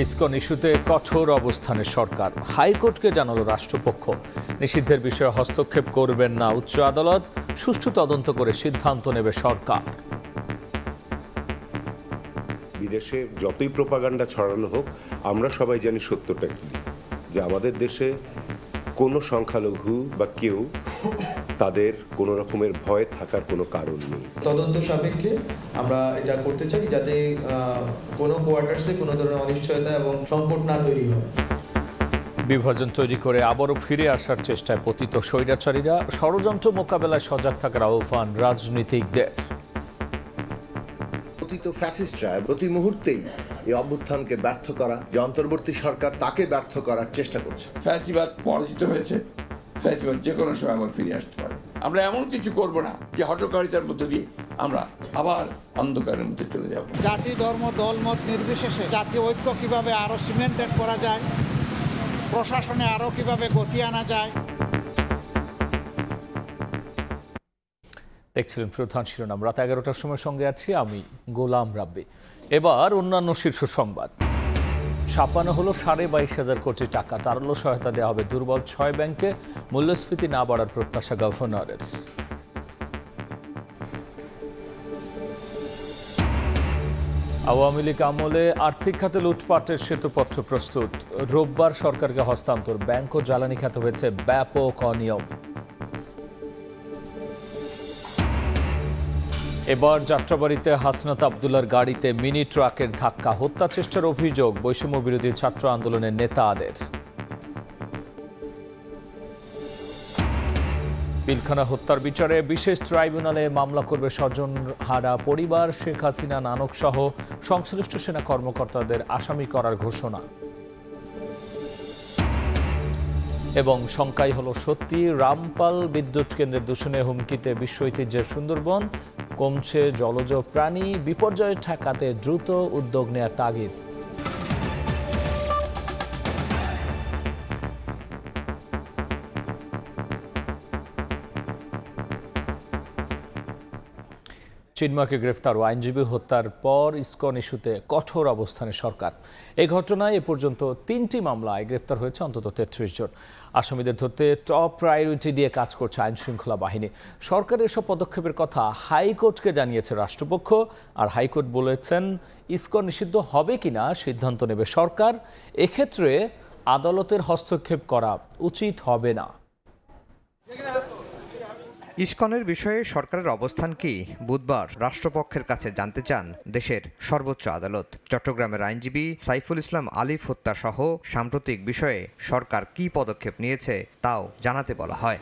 ISKCON ইস্যুতে কঠোর অবস্থানে সরকার, হাইকোর্টকে জানালো রাষ্ট্রপক্ষ। নিষিদ্ধের বিষয়ে হস্তক্ষেপ করবেন না উচ্চ আদালত, সুষ্ঠু তদন্ত করে সিদ্ধান্ত নেবে সরকার। বিদেশে যতই প্রোপাগান্ডা ছড়ানো হোক, আমরা সবাই জানি সত্যটা কি, যে আমাদের দেশে কোনো সংখ্যালঘু বা কেউ তাদের কোনো রকমের ভয় থাকার কোনো কারণ নেই। তদন্ত সাপেক্ষে আমরা এটা করতে চাই যাতে কোনো কোয়ার্টার্সে কোনো ধরনের অনিশ্চয়তা এবং সংকট না তৈরি হয়। বিভাজন তৈরি করে আবারও ফিরে আসার চেষ্টায় পতিত স্বৈরাচারীরা, ষড়যন্ত্র মোকাবেলায় সজাগ থাকার আহ্বান রাজনীতিকদের। পতিত ফ্যাসিস্টরা প্রতি মুহূর্তেই এই অভ্যুত্থানকে ব্যর্থ করা, যে অন্তর্বর্তী সরকার তাকে ব্যর্থ করার চেষ্টা করছে। ফ্যাসিবাদ পরাজিত হয়েছে, ফ্যাসিবাদ যে কোনো সময় আবার ফিরে আসতে পারে। আমরা এমন কিছু করব না যে হঠকারিতার মধ্য দিয়ে আমরা আবার অন্ধকারের মধ্যে চলে যাব। জাতি, ধর্ম, দল মত নির্বিশেষে জাতীয় ঐক্য কিভাবে আরো সিমেন্টেড করা যায়, প্রশাসনে আরো কিভাবে গতি আনা যায়। দেখছিলেন প্রধান শিরোনাম। রাত 11টার সময় সঙ্গে আছি আমি গোলাম রাব্বি। এবার অন্যান্য শীর্ষ সংবাদ। ছাপানো হলো 22,500 কোটি টাকা, তারল্য সহায়তা দেওয়া হবে দুর্বল 6 ব্যাংকে, মূল্যস্ফীতি না বাড়ার প্রত্যাশা গভর্নরের। আওয়ামী লীগ আমলে আর্থিক খাতে লুটপাটের শ্বেতপত্র প্রস্তুত, রোববার সরকারকে হস্তান্তর। ব্যাংক ও জ্বালানি খাতে হয়েছে ব্যাপক অনিয়ম। এবার যাত্রাবাড়িতে হাসনাত আবদুল্লার গাড়িতে মিনি ট্রাকের ধাক্কা, হত্যা চেষ্টার অভিযোগ বৈষম্য বিরোধী ছাত্র আন্দোলনের নেতাদের। পিলখানা হত্যার বিচারে বিশেষ ট্রাইব্যুনালে মামলা করবে স্বজনহারা পরিবার। শেখ হাসিনা, নানক সহ সংশ্লিষ্ট সেনা কর্মকর্তাদের আসামি করার ঘোষণা। এবং শঙ্কাই হলো সত্যি, রামপাল বিদ্যুৎ কেন্দ্রের দূষণে হুমকিতে বিশ্ব ঐতিহ্যের সুন্দরবন। কমছে জলজ প্রাণী, বিপর্যয় ঠেকাতে দ্রুত উদ্যোগ নেওয়ার তাগিদ। চিন্ময়কে গ্রেফতার ও আইনজীবী হত্যার পর ইসকন ইস্যুতে কঠোর অবস্থানে সরকার। এই ঘটনায় এ পর্যন্ত 3টি মামলায় গ্রেফতার হয়েছে অন্তত 33 জন। আসামিদের ধরতে টপ প্রায়োরিটি দিয়ে কাজ করছে আইন শৃঙ্খলা বাহিনী। সরকারের এসব পদক্ষেপের কথা হাইকোর্টকে জানিয়েছে রাষ্ট্রপক্ষ, আর হাইকোর্ট বলেছেন ইসকন নিষিদ্ধ হবে কিনা সিদ্ধান্ত নেবে সরকার। এক্ষেত্রে আদালতের হস্তক্ষেপ করা উচিত হবে না। ইসকনের বিষয়ে সরকারের অবস্থান কি বুধবার রাষ্ট্রপক্ষের কাছে জানতে চান দেশের সর্বোচ্চ আদালত। চট্টগ্রামের আইনজীবী সাইফুল ইসলাম আলিফ হত্যা সহ সাম্প্রতিক বিষয়ে সরকার কি পদক্ষেপ নিয়েছে তাও জানাতে বলা হয়।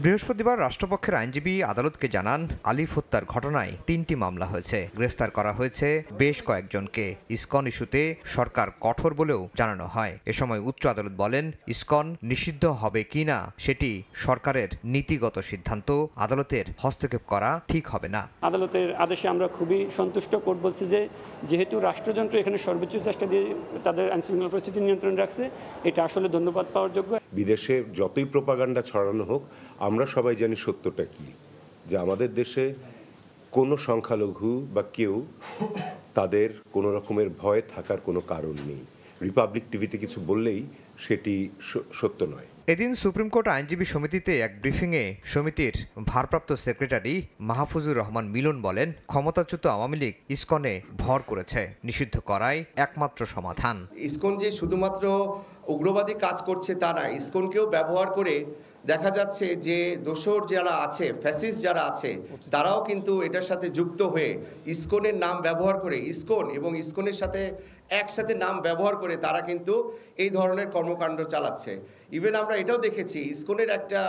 বৃহস্পতিবার রাষ্ট্রপক্ষের আইনজীবী আদালতকে জানান, আলিফ হত্যার ঘটনায় 3টি মামলা হয়েছে, গ্রেফতার করা হয়েছে বেশ কয়েকজনকে। ইসকন ইস্যুতে সরকার কঠোর বলেও জানানো হয়। এ সময় উচ্চ আদালত বলেন, ইসকন নিষিদ্ধ হবে কিনা সেটি সরকারের নীতিগত সিদ্ধান্ত, আদালতের হস্তক্ষেপ করা ঠিক হবে না। আদালতের আদেশে আমরা খুবই সন্তুষ্ট। কোর্ট বলছে যে যেহেতু রাষ্ট্রযন্ত্র এখানে সর্বোচ্চ চেষ্টা দিয়ে তাদের আইনশৃঙ্খলা পরিস্থিতি নিয়ন্ত্রণ রাখছে, এটা আসলে ধন্যবাদ পাওয়ার যোগ্য। বিদেশে যতই প্রোপাগান্ডা ছড়ানো হোক, আমরা সবাই জানি সত্যটা কি, যে আমাদের দেশে কোনো সংখ্যালঘু বা কেউ তাদের কোনো রকমের ভয় থাকার কোনো কারণ নেই। রিপাবলিক টিভিতে কিছু বললেই সেটি সত্য নয়। এদিন সুপ্রিম কোর্ট আইনজীবী সমিতিতে এক ব্রিফিংয়ে সমিতির ভারপ্রাপ্ত সেক্রেটারি মাহফুজুর রহমান মিলন বলেন, ক্ষমতাচ্যুত আওয়ামী লীগ ইসকনে ভর করেছে, নিষিদ্ধ করাই একমাত্র সমাধান। ইসকন যে শুধুমাত্র উগ্রবাদী কাজ করছে তা না, ইসকনকেও ব্যবহার করে দেখা যাচ্ছে যে দোসর যারা আছে, ফ্যাসিস্ট যারা আছে, তারাও কিন্তু এটার সাথে যুক্ত হয়ে ইসকনের নাম ব্যবহার করে, ইসকন এবং ইসকনের সাথে একসাথে নাম ব্যবহার করে তারা কিন্তু এই ধরনের কর্মকাণ্ড চালাচ্ছে। ইভেন আমরা এটাও দেখেছি, ইসকনের একটা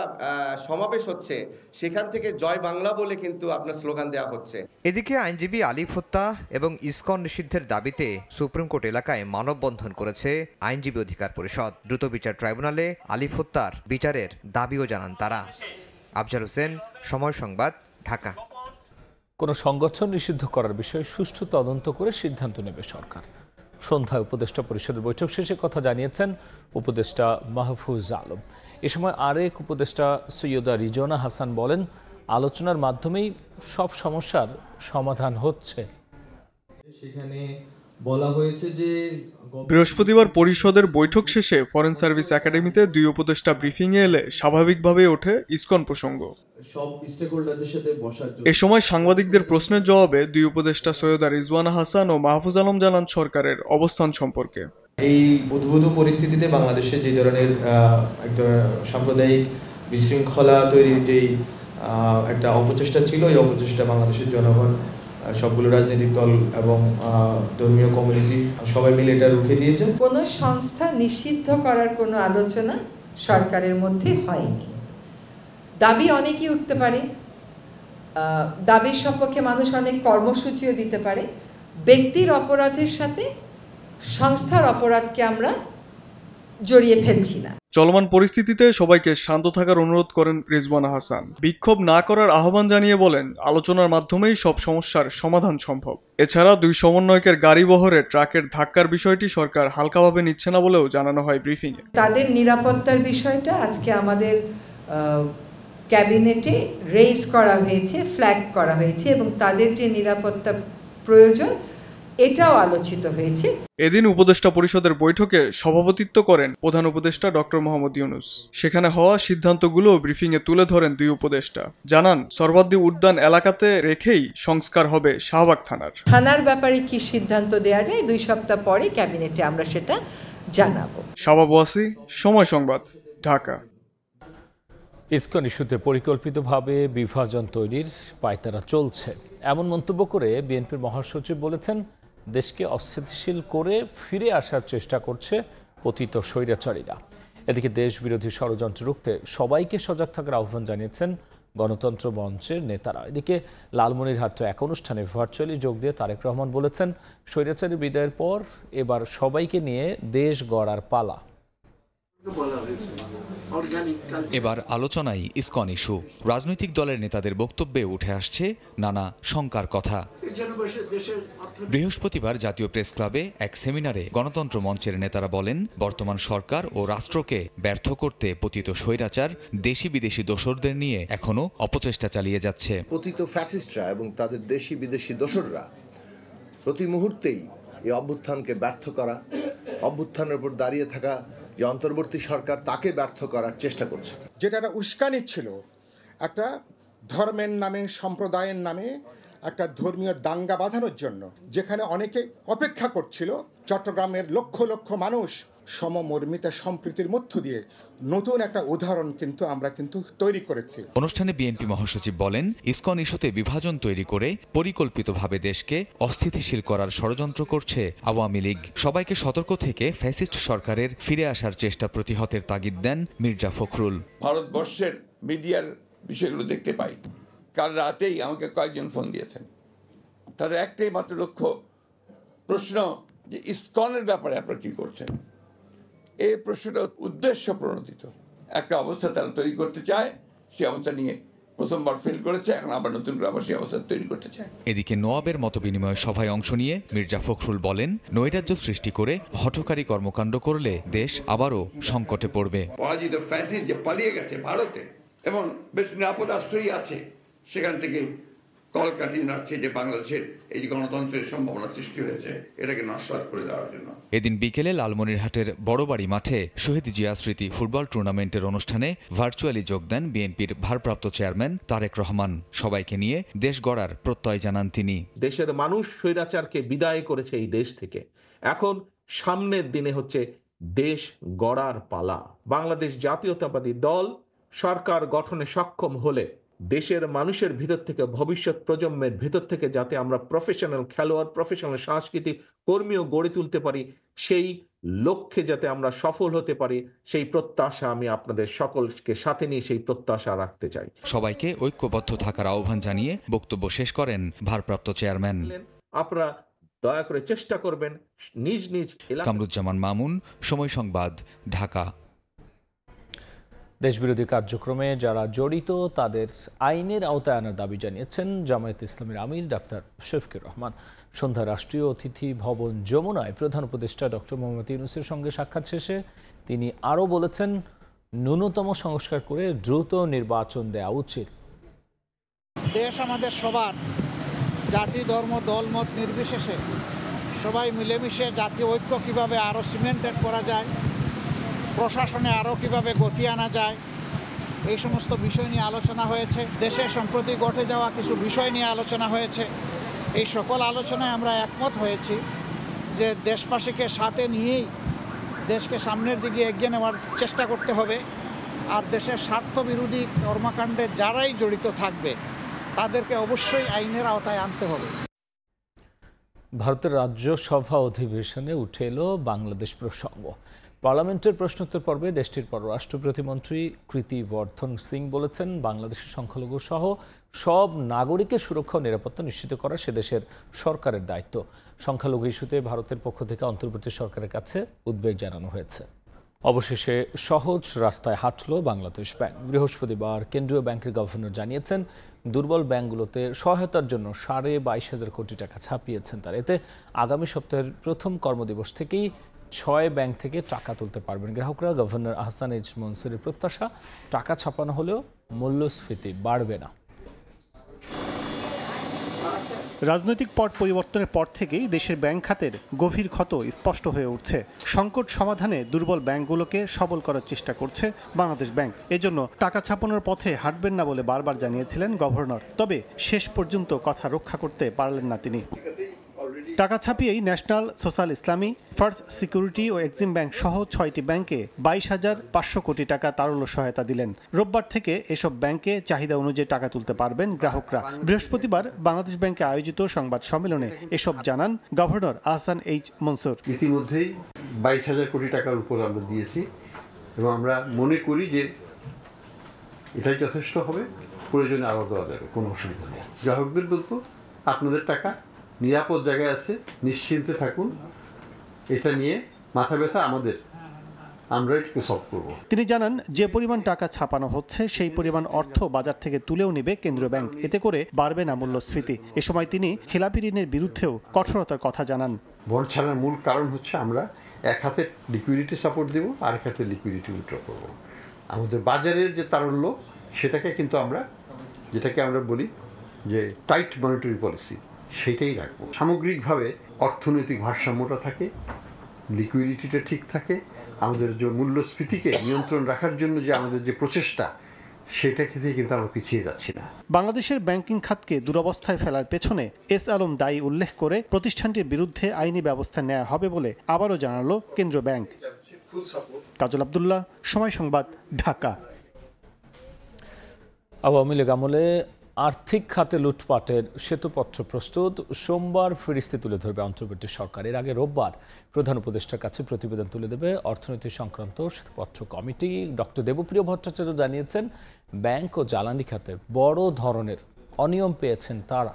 সমাবেশ হচ্ছে, সেখান থেকে জয় বাংলা বলে কিন্তু আপনার স্লোগান দেওয়া হচ্ছে। এদিকে আইনজীবী আলিফ হত্যা এবং ইসকন নিষিদ্ধের দাবিতে সুপ্রিম কোর্ট এলাকায় মানববন্ধন করেছে আইনজীবী অধিকার পরিষদ। দ্রুত বিচার ট্রাইব্যুনালে আলিফ হত্যার বিচারের দাবিও জানান তারা। আফজাল হোসেন, সময় সংবাদ, ঢাকা। কোনো সংগঠন নিষিদ্ধ করার বিষয়ে সুষ্ঠু তদন্ত করে সিদ্ধান্ত নেবে সরকার। সন্ধ্যায় উপদেষ্টা পরিষদের বৈঠক শেষে কথা জানিয়েছেন উপদেষ্টা মাহফুজ আলম। এ সময় আরেক উপদেষ্টা সৈয়দা রিজওয়ানা হাসান বলেন, আলোচনার মাধ্যমেই সব সমস্যার সমাধান হচ্ছে। সেখানে বলা হয়েছে যে বৃহস্পতিবার পরিষদের বৈঠক শেষে ফরেন সার্ভিস একাডেমিতে দুই উপদেষ্টা ব্রিফিংয়ে এলে স্বাভাবিকভাবেই ওঠে ইসকন প্রসঙ্গ। সব স্টেকহোল্ডারদের সাথে বসার জন্য এ সময় সাংবাদিকদের প্রশ্নের জবাবে দুই উপদেষ্টা সৈয়দা রিজওয়ানা হাসান ও মাহফুজ আলম জানান সরকারের অবস্থান সম্পর্কে। এই উদ্ভূত পরিস্থিতিতে বাংলাদেশে যে ধরনের একটা সাম্প্রদায়িক বিশৃঙ্খলা তৈরির যেই একটা অপচেষ্টা ছিল, এই অপচেষ্টা বাংলাদেশের জনগণ, সবগুলো রাজনৈতিক দল এবং ধর্মীয় কমিউনিটি সবাই মিলে এটা রুখে দিয়েছে। কোনো সংস্থা নিষিদ্ধ করার কোনো আলোচনা সরকারের মধ্যে হয়নি। দাবি অনেকই উঠতে পারে, দাবির সপক্ষে মানুষ অনেক কর্মসূচিও দিতে পারে। ব্যক্তির অপরাধের সাথে সংস্থার অপরাধকে আমরা জড়িয়ে ফেলছি না। চলমান পরিস্থিতিতে সবাইকে শান্ত থাকার অনুরোধ করেন রিজওয়ানা হাসান। বিক্ষোভ না করার আহ্বান জানিয়ে বলেন, আলোচনার মাধ্যমেই সব সমস্যার সমাধান সম্ভব। এছাড়া দুই সমন্বয়কের গাড়ি বহরে ট্রাকের ধাক্কার বিষয়টি সরকার হালকাভাবে নিচ্ছে না বলেও জানানো হয় ব্রিফিংয়ে। তাদের নিরাপত্তার বিষয়টা আজকে আমাদের ক্যাবিনেটে রেইজ করা হয়েছে, ফ্ল্যাগ করা হয়েছে এবং তাদের যে নিরাপত্তা প্রয়োজন এটাও আলোচিত হয়েছে। এদিন উপদেষ্টা পরিষদের বৈঠকে সভাপতিত্ব করেন প্রধান উপদেষ্টা ডক্টর মোহাম্মদ ইউনূস। সেখানে হওয়া সিদ্ধান্তগুলো ব্রিফিংয়ে তুলে ধরেন দুই উপদেষ্টা। জানান, সরওয়ার্দী উদ্যান এলাকাতে রেখেই সংস্কার হবে শাহবাগ থানার ব্যাপারে কি সিদ্ধান্ত দেয়া যায় 2 সপ্তাহ পরে ক্যাবিনেটে আমরা সেটা জানাবো। শাবাব ওয়াসি, সময় সংবাদ, ঢাকা। ইসকন ইস্যুতে পরিকল্পিতভাবে বিভাজন তৈরির পায়তারা চলছে, এমন মন্তব্য করে বিএনপির মহাসচিব বলেছেন, দেশকে অস্থিতিশীল করে ফিরে আসার চেষ্টা করছে পতিত স্বৈরাচারীরা। এদিকে দেশ বিরোধী ষড়যন্ত্র রুখতে সবাইকে সজাগ থাকার আহ্বান জানিয়েছেন গণতন্ত্র মঞ্চের নেতারা। এদিকে লালমনিরহাট এক অনুষ্ঠানে ভার্চুয়ালি যোগ দিয়ে তারেক রহমান বলেছেন, স্বৈরাচারী বিদায়ের পর এবার সবাইকে নিয়ে দেশ গড়ার পালা। এবার আলোচনায় ইসকন ইস্যু। রাজনৈতিক দলের নেতাদের বক্তব্যে উঠে আসছে নানা শঙ্কার কথা। বৃহস্পতিবার জাতীয় প্রেস ক্লাবে এক সেমিনারে গণতন্ত্র মঞ্চের নেতারা বলেন, বর্তমান সরকার ও রাষ্ট্রকে ব্যর্থ করতে পতিত স্বৈরাচার দেশি বিদেশি দোসরদের নিয়ে এখনো অপচেষ্টা চালিয়ে যাচ্ছে। পতিত ফ্যাসিস্টরা এবং তাদের দেশি বিদেশি দোসররা প্রতি মুহূর্তেই এই অভ্যুত্থানকে ব্যর্থ করা, অভ্যুত্থানের উপর দাঁড়িয়ে থাকা যে অন্তর্বর্তী সরকার তাকে ব্যর্থ করার চেষ্টা করছে। যেটা একটা উস্কানি ছিল, একটা ধর্মের নামে, সম্প্রদায়ের নামে একটা ধর্মীয় দাঙ্গা বাঁধানোর জন্য, যেখানে অনেকে অপেক্ষা করছিল। চট্টগ্রামের লক্ষ লক্ষ মানুষ সমমর্মিতা সম্প্রীতির মধ্য দিয়ে নতুন একটা উদাহরণ আমরা তৈরি করেছি। অনুষ্ঠানে বিএনপি মহাসচিব বলেন, ইসকন ইস্যুতে বিভাজন তৈরি করে পরিকল্পিতভাবে দেশকে অস্থিতিশীল করার ষড়যন্ত্র করছে আওয়ামী লীগ। সবাইকে সতর্ক থেকে ফ্যাসিস্ট সরকারের ফিরে আসার চেষ্টা প্রতিহতের তাগিদ দেন মির্জা ফখরুল। ভারতবর্ষের মিডিয়ার বিষয়গুলো দেখতে পাই। কাল রাতেই আমাকে কয়েকজন ফোন দিয়েছেন, তাদের একটাই মাত্র লক্ষ্য, প্রশ্ন যে ইসকনের ব্যাপারে আপনারা কি করছেন। এই প্রশ্নটা উদ্দেশ্য প্রণোদিত একটা অবস্থা তারা তৈরি করতে চায়। সেই অবস্থা নিয়ে প্রথমবার ফেল করেছে, এখন আবার নতুন করে আবার সেই অবস্থা তৈরি করতে চায়। এদিকে নোয়াবের মত বিনিময় সভায় অংশ নিয়ে মির্জা ফখরুল বলেন, নৈরাজ্য সৃষ্টি করে হঠকারী কর্মকাণ্ড করলে দেশ আবারও সংকটে পড়বে। পরাজিত ফ্যাসিস্ট যে পালিয়ে গেছে ভারতে এবং বেশ নিরাপদ আশ্রয়ই আছে, সেখান থেকে কল কাটিয়ে নাড়ছে যে বাংলাদেশের এই যে গণতন্ত্রের সম্ভাবনা সৃষ্টি হয়েছে, এটাকে নস্যাৎ করে দেওয়ার জন্য। এদিন বিকেলে লালমনিরহাটের বড়বাড়ি মাঠে শহীদ জিয়া স্মৃতি ফুটবল টুর্নামেন্টের অনুষ্ঠানে ভার্চুয়ালি যোগ দেন বিএনপির ভারপ্রাপ্ত চেয়ারম্যান তারেক রহমান। সবাইকে নিয়ে দেশ গড়ার প্রত্যয় জানান তিনি। দেশের মানুষ স্বৈরাচারকে বিদায় করেছে এই দেশ থেকে, এখন সামনের দিনে হচ্ছে দেশ গড়ার পালা। বাংলাদেশ জাতীয়তাবাদী দল সরকার গঠনে সক্ষম হলে দেশের মানুষের ভিতর থেকে, ভবিষ্যৎ প্রজন্মের ভিতর থেকে যাতে আমরা প্রফেশনাল খেলোয়াড়, প্রফেশনাল সাংস্কৃতিক কর্মীও গড়ে তুলতে পারি, সেই লক্ষ্যে যাতে আমরা সফল হতে পারি, সেই প্রত্যাশা আমি আপনাদের সকলকে সাথে নিয়ে সেই প্রত্যাশা রাখতে চাই। সবাইকে ঐক্যবদ্ধ থাকার আহ্বান জানিয়ে বক্তব্য শেষ করেন ভারপ্রাপ্ত চেয়ারম্যান। আপনারা দয়া করে চেষ্টা করবেন নিজ নিজ এলাকা। কামরুজ্জামান মামুন, সময় সংবাদ, ঢাকা। দেশবিরোধী কার্যক্রমে যারা জড়িত তাদের আইনের আওতায় আনার দাবি জানিয়েছেন জামায়াত ইসলামের আমির ডাক্তার শফিকুর রহমান। সন্ধ্যায় রাষ্ট্রীয় অতিথি ভবন যমুনায় প্রধান উপদেষ্টা ডক্টর মোহাম্মদ ইউনূসের সঙ্গে সাক্ষাৎ শেষে তিনি আরও বলেছেন, ন্যূনতম সংস্কার করে দ্রুত নির্বাচন দেওয়া উচিত। দেশ আমাদের সবার, জাতি ধর্ম দলমত নির্বিশেষে সবাই মিলেমিশে জাতীয় ঐক্য কীভাবে আরও সিমেন্টেড করা যায়, প্রশাসনে আরও কীভাবে গতি আনা যায়, এই সমস্ত বিষয় নিয়ে আলোচনা হয়েছে। দেশে সম্প্রতি ঘটে যাওয়া কিছু বিষয় নিয়ে আলোচনা হয়েছে। এই সকল আলোচনায় আমরা একমত হয়েছি যে দেশবাসীকে সাথে নিয়েই দেশকে সামনের দিকে এগিয়ে নেওয়ার চেষ্টা করতে হবে। আর দেশের স্বার্থবিরোধী কর্মকাণ্ডে যারাই জড়িত থাকবে তাদেরকে অবশ্যই আইনের আওতায় আনতে হবে। ভারতের রাজ্যসভা অধিবেশনে উঠে এলো বাংলাদেশ প্রসঙ্গ। পার্লামেন্টের প্রশ্নোত্তর পর্বে দেশটির পররাষ্ট্র প্রতিমন্ত্রী কৃতি বর্ধন সিং বলেছেন, বাংলাদেশের সংখ্যালঘু সহ সব নাগরিকের সুরক্ষা ও নিরাপত্তা নিশ্চিত করা সে দেশের সরকারের দায়িত্ব। সংখ্যালঘু ইস্যুতে ভারতের পক্ষ থেকে অন্তর্বর্তী সরকারের কাছে উদ্বেগ জানানো হয়েছে। অবশেষে সহজ রাস্তায় হাঁটল বাংলাদেশ ব্যাংক। বৃহস্পতিবার কেন্দ্রীয় ব্যাংকের গভর্নর জানিয়েছেন, দুর্বল ব্যাংকগুলোতে সহায়তার জন্য 22,500 কোটি টাকা ছাপিয়েছেন তার। এতে আগামী সপ্তাহের প্রথম কর্মদিবস থেকেই 6 ব্যাংক থেকে টাকা তুলতে পারবেন গ্রাহকরা। গভর্নর আহসান এইচ মনসুরের প্রত্যাশা, টাকা ছাপানো হলেও মূল্যস্ফীতি বাড়বে না। রাজনৈতিক পট পরিবর্তনের পর থেকেই দেশের ব্যাংক খাতের গভীর ক্ষত স্পষ্ট হয়ে উঠছে। সংকট সমাধানে দুর্বল ব্যাংকগুলোকে সবল করার চেষ্টা করছে বাংলাদেশ ব্যাংক। এজন্য টাকা ছাপানোর পথে হাঁটবেন না বলে বারবার জানিয়েছিলেন গভর্নর। তবে শেষ পর্যন্ত কথা রক্ষা করতে পারলেন না তিনি। টাকা ছাপিয়েই ন্যাশনাল সোশ্যাল ইসলামী, ফার্স্ট সিকিউরিটি ও এক্সিম ব্যাংক সহ 6টি ব্যাংকে 22,500 কোটি টাকা তারল্য সহায়তা দিলেন। রোববার থেকে এসব ব্যাংকে চাহিদা অনুযায়ী টাকা তুলতে পারবেন গ্রাহকরা। বৃহস্পতিবার বাংলাদেশ ব্যাংকে আয়োজিত সংবাদ সম্মেলনে এসব জানান গভর্নর আহসান এইচ মনসুর। ইতিমধ্যেই 22,000 কোটি টাকার উপর আমরা দিয়েছি এবং আমরা মনে করি যে এটাই যথেষ্ট হবে, প্রয়োজনে আরও দেওয়া যাবে, কোনো অসুবিধা নেই। গ্রাহকদের বলবো, আপনাদের টাকা নিরাপদ জায়গায় আছে, নিশ্চিন্তে থাকুন। এটা নিয়ে মাথা ব্যথা আমাদের, আমরা এটাকে সলভ করব। তিনি জানান, যে পরিমাণ টাকা ছাপানো হচ্ছে সেই পরিমাণ অর্থ বাজার থেকে তুলেও নেবে কেন্দ্রীয় ব্যাংক। এতে করে বাড়বে না মূল্যস্ফীতি। এ সময় তিনি খেলাপি ঋণের বিরুদ্ধেও কঠোরতার কথা জানান। বন্ড ছাড়ার মূল কারণ হচ্ছে আমরা এক হাতে লিকুইডিটি সাপোর্ট দেব, আরেক হাতে লিকুইডিটি উইথড্র করব। আমাদের বাজারের যে তারল্য, সেটাকে কিন্তু আমরা, যেটাকে আমরা বলি যে টাইট মনিটারি পলিসি, সেইটাই রাখবো। সামগ্রিকভাবে অর্থনৈতিক ভারসাম্যটা থাকে, লিকুইডিটিটা ঠিক থাকে, আমাদের যে মূল্যস্ফীতিকে নিয়ন্ত্রণ রাখার জন্য যে আমাদের যে প্রচেষ্টা, সেটা ক্ষেত্রে কিন্তু আমরা পিছিয়ে যাচ্ছি না। বাংলাদেশের ব্যাংকিং খাতকে দুরবস্থায় ফেলার পেছনে এস আলম দায়ী উল্লেখ করে প্রতিষ্ঠানটির বিরুদ্ধে আইনি ব্যবস্থা নেওয়া হবে বলে আবারও জানালো কেন্দ্রীয় ব্যাংক। কাজল আব্দুল্লাহ, সময় সংবাদ, ঢাকা। আওয়ামী লীগ আমলে আর্থিক খাতে লুটপাটের শ্বেতপত্র প্রস্তুত, সোমবার ফিরিস্তি তুলে ধরবে অন্তর্বর্তী সরকার। এর আগে রোববার প্রধান উপদেষ্টার কাছে প্রতিবেদন তুলে দেবে অর্থনীতি সংক্রান্ত শ্বেতপত্র কমিটি। ডক্টর দেবপ্রিয় ভট্টাচার্য জানিয়েছেন, ব্যাংক ও জ্বালানি খাতে বড় ধরনের অনিয়ম পেয়েছেন তারা।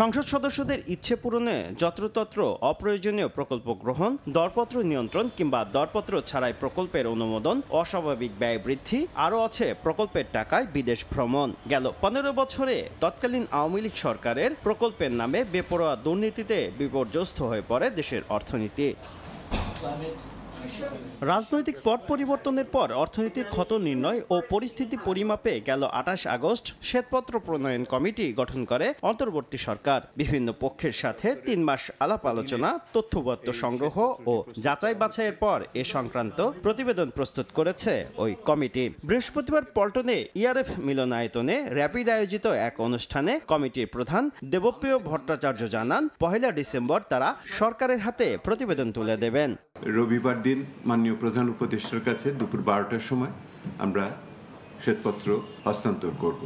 সংসদ সদস্যদের ইচ্ছে পূরণে যত্রতত্র অপ্রয়োজনীয় প্রকল্প গ্রহণ, দরপত্র নিয়ন্ত্রণ কিংবা দরপত্র ছাড়াই প্রকল্পের অনুমোদন, অস্বাভাবিক ব্যয় বৃদ্ধি, আরও আছে প্রকল্পের টাকায় বিদেশ ভ্রমণ। গেল 15 বছরে তৎকালীন আওয়ামী লীগ সরকারের প্রকল্পের নামে বেপরোয়া দুর্নীতিতে বিপর্যস্ত হয়ে পড়ে দেশের অর্থনীতি। রাজনৈতিক পট পরিবর্তনের পর অর্থনীতির ক্ষত নির্ণয় ও পরিস্থিতি পরিমাপে গেল 28 আগস্ট শ্বেতপত্র প্রণয়ন কমিটি গঠন করে অন্তর্বর্তী সরকার। বিভিন্ন পক্ষের সাথে 3 মাস আলাপ আলোচনা, তথ্যপত্র সংগ্রহ ও যাচাই বাছাইয়ের পর এ সংক্রান্ত প্রতিবেদন প্রস্তুত করেছে ওই কমিটি। বৃহস্পতিবার পল্টনে ইআরএফ মিলনায়তনে র্যাপিড আয়োজিত এক অনুষ্ঠানে কমিটির প্রধান দেবপ্রিয় ভট্টাচার্য জানান, 1 ডিসেম্বর তারা সরকারের হাতে প্রতিবেদন তুলে দেবেন। রবিবার দিন মাননীয় প্রধান উপদেষ্টার কাছে দুপুর 12টার সময় আমরা শ্বেতপত্র হস্তান্তর করব।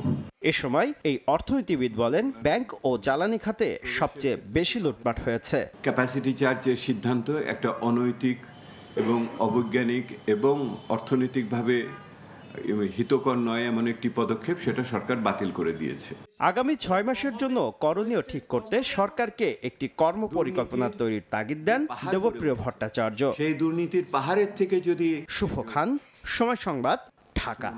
এ সময় এই অর্থনীতিবিদ বলেন, ব্যাংক ও জ্বালানি খাতে সবচেয়ে বেশি লুটপাট হয়েছে। ক্যাপাসিটি চার্জের সিদ্ধান্ত একটা অনৈতিক এবং অবৈজ্ঞানিক এবং অর্থনৈতিকভাবে হিতকর নয় এমন একটি পদক্ষেপ, সেটা সরকার বাতিল করে দিয়েছে। আগামী 6 মাসের জন্য করণীয় ঠিক করতে সরকারকে একটি কর্ম পরিকল্পনা তৈরির তাগিদ দেন দেবপ্রিয় ভট্টাচার্য। সেই দুর্নীতির পাহাড়ের থেকে যদি। শুভ খান, সময় সংবাদ, ঢাকা।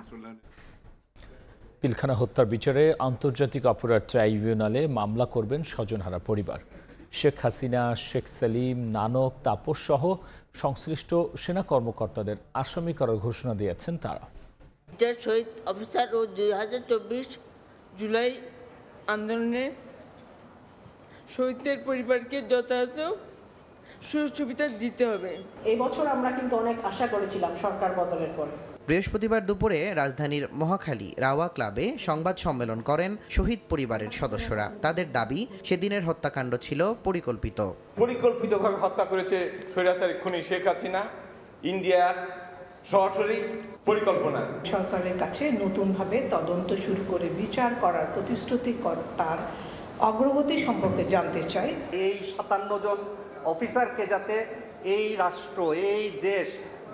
পিলখানা হত্যার বিচারে আন্তর্জাতিক অপরাধ ট্রাইব্যুনালে মামলা করবেন স্বজনহারা পরিবার। শেখ হাসিনা, শেখ সেলিম, নানক, তাপস সহ সংশ্লিষ্ট সেনা কর্মকর্তাদের আসামি করার ঘোষণা দিয়েছেন তারা। শহীদ অফিসার ও 2024 জুলাই আন্দোলনে শহীদদের পরিবারকে যথাযথ সুযোগ সুবিধা দিতে হবে। এই বছর আমরা কিন্তু অনেক আশা করেছিলাম সরকার বদলের পর। বৃহস্পতিবার দুপুরে রাজধানীর মহাখালী রাওয়া ক্লাবে সংবাদ সম্মেলন করেন শহীদ পরিবারের সদস্যরা। তাদের দাবি, সেদিনের হত্যাকাণ্ড ছিল পরিকল্পিতভাবে হত্যা করেছে স্বৈরাচারী খুনি শেখ হাসিনা। ইন্ডিয়ার সরাসরি পরিকল্পনা। সরকারের কাছে নতুনভাবে তদন্ত শুরু করে বিচার করার প্রতিশ্রুতি তার অগ্রগতি সম্পর্কে জানতে চাই। এই 57 জন অফিসারকে যাতে এই রাষ্ট্র, এই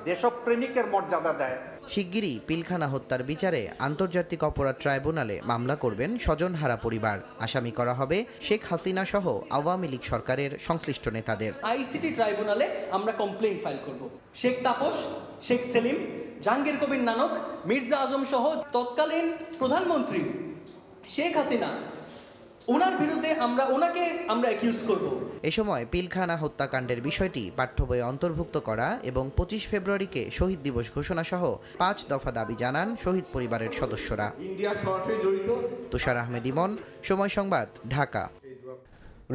দেশপ্রেমিকের মর্যাদা দেয়। শিগগিরই পিলখানা হত্যার বিচারে আন্তর্জাতিক অপরাধ ট্রাইব্যুনালে মামলা করবেন স্বজনহারা পরিবার। আসামি করা হবে শেখ হাসিনা সহ আওয়ামী লীগ সরকারের সংশ্লিষ্ট নেতাদের। আইসিটি ট্রাইব্যুনালে আমরা কমপ্লেইন ফাইল করব। শেখ তাপস, শেখ সেলিম, জাহাঙ্গীর কবির নানক, মির্জা আজম সহ তৎকালীন প্রধানমন্ত্রী শেখ হাসিনা, ওনার বিরুদ্ধে ওনাকে আমরা অ্যাকিউজ করব। এ সময় পিলখানা হত্যাকাণ্ডের বিষয়টি পাঠ্য বইয়ে অন্তর্ভুক্ত করা এবং 25 ফেব্রুয়ারিকে শহীদ দিবস ঘোষণা সহ 5 দফা দাবি জানান শহীদ পরিবারের সদস্যরা। তুষার আহমেদ ইমন, সময় সংবাদ, ঢাকা।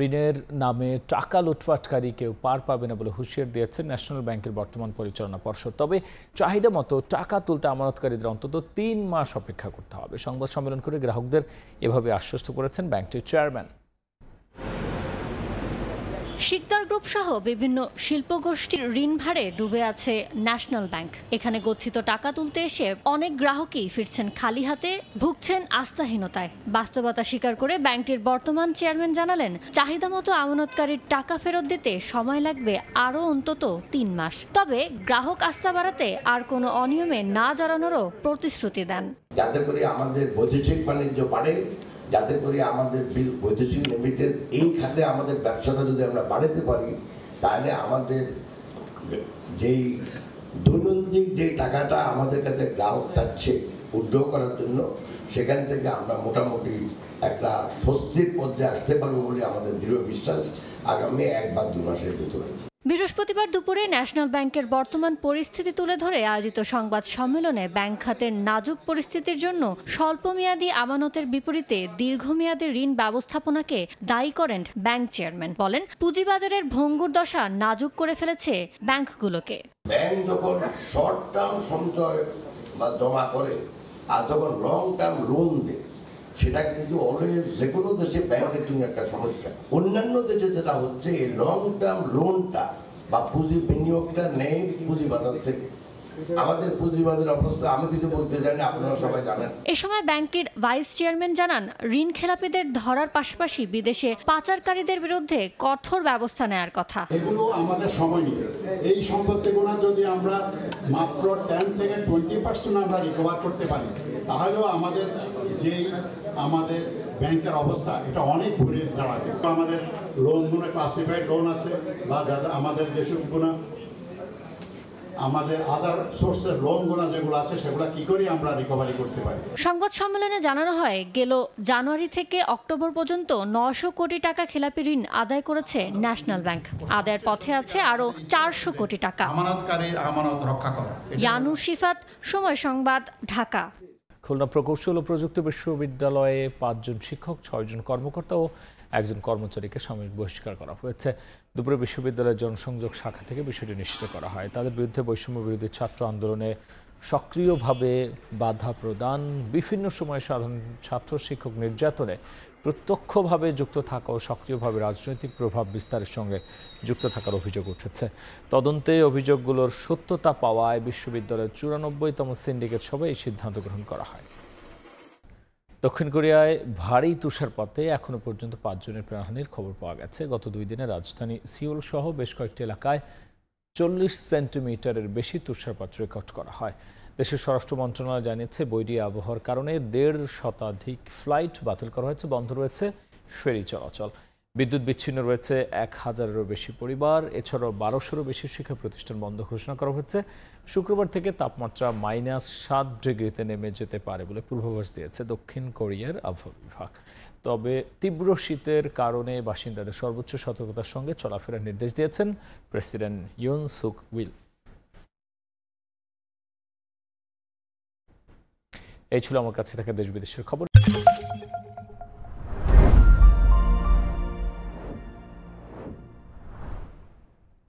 ঋণের নামে টাকা লুটপাটকারী কেউ পার পাবে না বলে হুঁশিয়ার দিয়েছেন ন্যাশনাল ব্যাংকের বর্তমান পরিচালনা পর্ষদ। তবে চাহিদা মতো টাকা তুলতে আমানতকারীদের অন্তত 3 মাস অপেক্ষা করতে হবে। সংবাদ সম্মেলন করে গ্রাহকদের এভাবে আশ্বস্ত করেছেন ব্যাংকটির চেয়ারম্যান। শিকদার গ্রুপ সহ বিভিন্ন শিল্পগোষ্ঠীর ঋণ ভারে ডুবে আছে ন্যাশনাল ব্যাংক। এখানে গচ্ছিত টাকা তুলতে এসে অনেক গ্রাহকই ফিরছেন খালি হাতে, ভুগছেন আস্থাহীনতায়। বাস্তবতা স্বীকার করে ব্যাংকটির বর্তমান চেয়ারম্যান জানালেন, চাহিদা মতো আমানতকারীর টাকা ফেরত দিতে সময় লাগবে আরও অন্তত 3 মাস। তবে গ্রাহক আস্থা বাড়াতে আর কোনো অনিয়মে না জড়ানোরও প্রতিশ্রুতি দেন। যাতে করে আমাদের বৈদেশিক বাণিজ্য বাড়ে, যাতে করে আমাদের বৈদেশিক লিমিটেড এই খাতে আমাদের ব্যবসাটা যদি আমরা বাড়াতে পারি, তাহলে আমাদের যেই দৈনন্দিন যে টাকাটা আমাদের কাছে গ্রাহক চাচ্ছে উইথড্র করার জন্য, সেখান থেকে আমরা মোটামুটি একটা স্বস্তির পর্যায়ে আসতে পারবো বলে আমাদের দৃঢ় বিশ্বাস আগামী 1 বা 2 মাসের ভিতরে। বৃহস্পতিবার দুপুরে ন্যাশনাল ব্যাংকের বর্তমান পরিস্থিতি তুলে ধরে আয়োজিত সংবাদ সম্মেলনে ব্যাংক খাতের নাজুক পরিস্থিতির জন্য স্বল্পমেয়াদী আমানতের বিপরীতে দীর্ঘমেয়াদী ঋণ ব্যবস্থাপনাকে দায়ী করেন ব্যাংক চেয়ারম্যান। বলেন, পুঁজিবাজারের ভঙ্গুর দশা নাজুক করে ফেলেছে ব্যাংকগুলোকে। ব্যাংক যখন শর্ট টার্ম সঞ্চয় বা জমা করে আর যখন লং টার্ম লোন দেয়, সেটা কিন্তু অলওয়েজ যে কোনো দেশে ব্যাংকের জন্য একটা সমস্যা। অন্যান্য দেশে যেটা হচ্ছে, এই লং টার্ম লোনটা বা পুঁজি বিনিয়োগটা নেই পুঁজিবাজার থেকে। আমাদের পুঁজিবাজারের অবস্থা আমি কিছু বলতে জানি, আপনারা সবাই জানেন। এ সময় ব্যাংকের ভাইস চেয়ারম্যান জানান, ঋণ খেলাপিদের ধরার পাশাপাশি বিদেশে পাচারকারীদের বিরুদ্ধে কঠোর ব্যবস্থা নেওয়ার কথা। এগুলো আমাদের সময় নিবে। এই সম্পত্তিগুলো যদি আমরা মাত্র 10 থেকে 20% আমরা রিকভার করতে পারি, তাহলেও আমাদের আমাদের ব্যাংকের অবস্থা এটা অনেক ঘুরে দাঁড়াবে। আমাদের লোনগুলো ক্লাসিফাইড লোন আছে বা যারা আমাদের যেসবগুলো আমাদের আদার সোর্সের লোনগুলো যেগুলো আছে, সেগুলো কি করে আমরা রিকভারি করতে পারি। সংবাদ সম্মেলনে জানানো হয়, গেল জানুয়ারি থেকে অক্টোবর পর্যন্ত 900 কোটি টাকা খেলাপি ঋণ আদায় করেছে ন্যাশনাল ব্যাংক। আদায়ের পথে আছে আরও 400 কোটি টাকা। আমানতকারীর আমানত রক্ষা করা। ইয়ানুর শিফাত, সময় সংবাদ, ঢাকা। খুলনা প্রকৌশল ও প্রযুক্তি বিশ্ববিদ্যালয়ে 5 জন শিক্ষক, 6 জন কর্মকর্তা ও 1 জন কর্মচারীকে সাময়িক বহিষ্কার করা হয়েছে। দুপুরে বিশ্ববিদ্যালয়ের জনসংযোগ শাখা থেকে বিষয়টি নিশ্চিত করা হয়। তাদের বিরুদ্ধে বৈষম্য বিরোধী ছাত্র আন্দোলনে সক্রিয়ভাবে বাধা প্রদান, বিভিন্ন সময়ে সাধারণ ছাত্র শিক্ষক নির্যাতনে প্রত্যক্ষভাবে যুক্ত থাকা ও সক্রিয়ভাবে রাজনৈতিক প্রভাব বিস্তারের সঙ্গে যুক্ত থাকার অভিযোগ উঠেছে। তদন্তে অভিযোগগুলোর সত্যতা পাওয়ায় বিশ্ববিদ্যালয়ের 94তম সিন্ডিকেট সভায় এই সিদ্ধান্ত গ্রহণ করা হয়। দক্ষিণ কোরিয়ায় ভারী তুষারপাতে এখনো পর্যন্ত 5 জনের প্রাণহানির খবর পাওয়া গেছে। গত 2 দিনে রাজধানী সিওল সহ বেশ কয়েকটি এলাকায় 40 সেন্টিমিটারের বেশি তুষারপাত রেকর্ড করা হয়। দেশের স্বরাষ্ট্র মন্ত্রণালয় জানিয়েছে, বৈরী আবহাওয়ার কারণে 1.5 শতাধিক ফ্লাইট বাতিল করা হয়েছে, বন্ধ রয়েছে ফেরি চলাচল। বিদ্যুৎ বিচ্ছিন্ন রয়েছে 1000-এরও বেশি পরিবার। এছাড়াও 1200-রও বেশি শিক্ষা প্রতিষ্ঠান বন্ধ ঘোষণা করা হয়েছে। শুক্রবার থেকে তাপমাত্রা -7 ডিগ্রিতে নেমে যেতে পারে বলে পূর্বাভাস দিয়েছে দক্ষিণ কোরিয়ার আবহাওয়া বিভাগ। তবে তীব্র শীতের কারণে বাসিন্দাদের সর্বোচ্চ সতর্কতার সঙ্গে চলাফেরার নির্দেশ দিয়েছেন প্রেসিডেন্ট ইউন সুক উইল। এই ছিল আমার কাছে থাকা দেশ বিদেশের খবর।